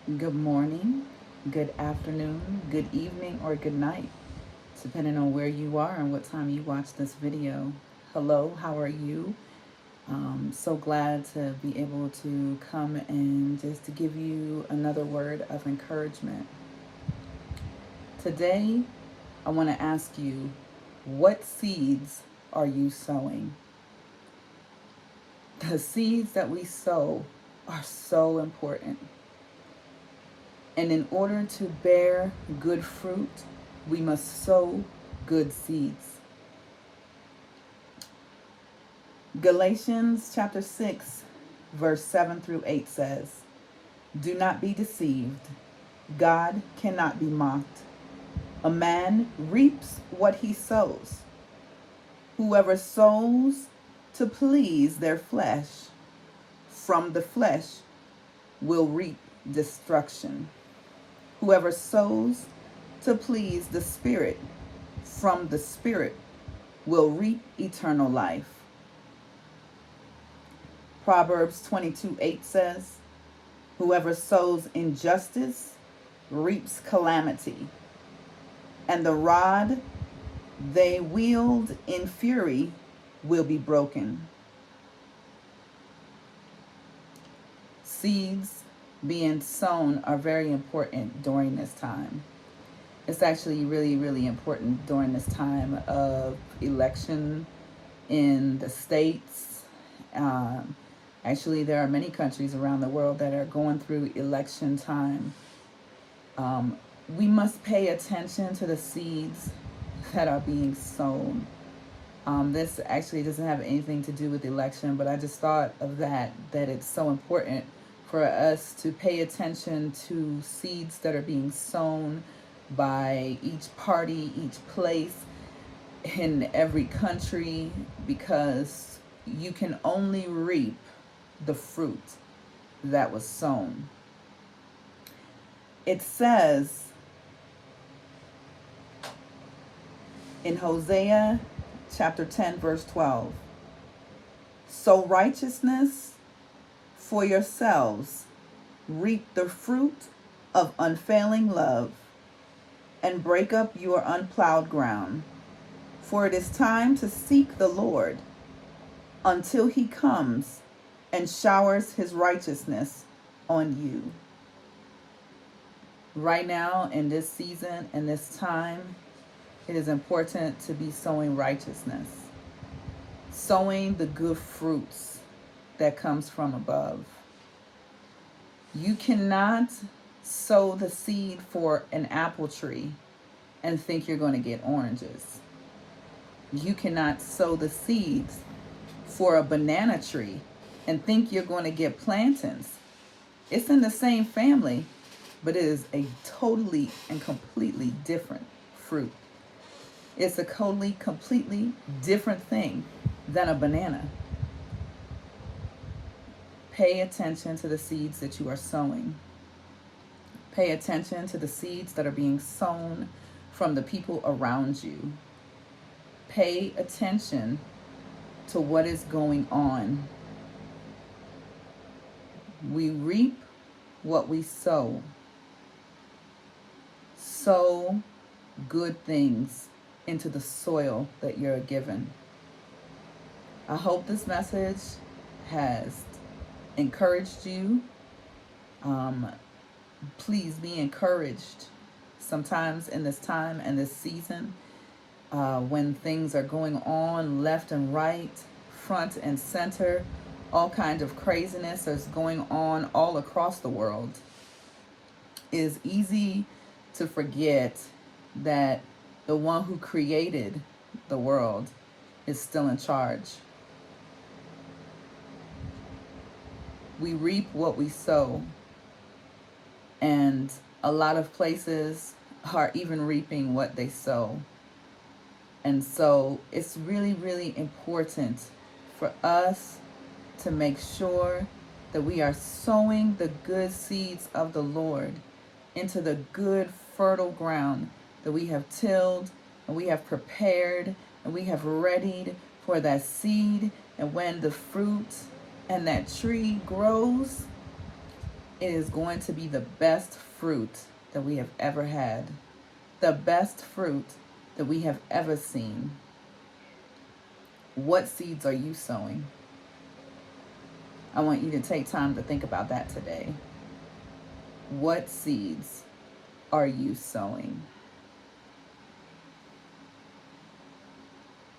Good morning, good afternoon, good evening, or good night, depending on where you are and what time you watch this video. Hello, how are you? So glad to be able to come and just to give you another word of encouragement. Today, I want to ask you, what seeds are you sowing? The seeds that we sow are so important. And in order to bear good fruit, we must sow good seeds. Galatians chapter 6, verse 7 through 8 says, "Do not be deceived. God cannot be mocked. A man reaps what he sows. Whoever sows to please their flesh, from the flesh will reap destruction. Whoever sows to please the Spirit, from the Spirit will reap eternal life." Proverbs 22:8 says, "Whoever sows injustice reaps calamity, and the rod they wield in fury will be broken." Seeds being sown are very important during this time. It's actually really, really important during this time of election in the States. Actually, there are many countries around the world that are going through election time. We must pay attention to the seeds that are being sown. This actually doesn't have anything to do with election, but I just thought of that it's so important for us to pay attention to seeds that are being sown by each party, each place, in every country, because you can only reap the fruit that was sown. It says in Hosea chapter 10, verse 12, "Sow righteousness for yourselves, reap the fruit of unfailing love, and break up your unplowed ground. For it is time to seek the Lord until he comes and showers his righteousness on you." Right now, in this season and this time, it is important to be sowing righteousness, sowing the good fruits that comes from above. You cannot sow the seed for an apple tree and think you're going to get oranges. You cannot sow the seeds for a banana tree and think you're going to get plantains. It's in the same family, but it is a totally and completely different fruit. It's a totally, completely different thing than a banana. Pay attention to the seeds that you are sowing. Pay attention to the seeds that are being sown from the people around you. Pay attention to what is going on. We reap what we sow. Sow good things into the soil that you're given. I hope this message has encouraged you. Please be encouraged. Sometimes in this time and this season, when things are going on left and right, front and center, all kinds of craziness is going on all across the world, it is easy to forget that the one who created the world is still in charge. We reap what we sow, and a lot of places are even reaping what they sow. And so it's really, really important for us to make sure that we are sowing the good seeds of the Lord into the good, fertile ground that we have tilled and we have prepared and we have readied for that seed. And when the fruit and that tree grows, It is going to be the best fruit that we have ever had, the best fruit that we have ever seen. What seeds are you sowing? I want you to take time to think about that today. What seeds are you sowing?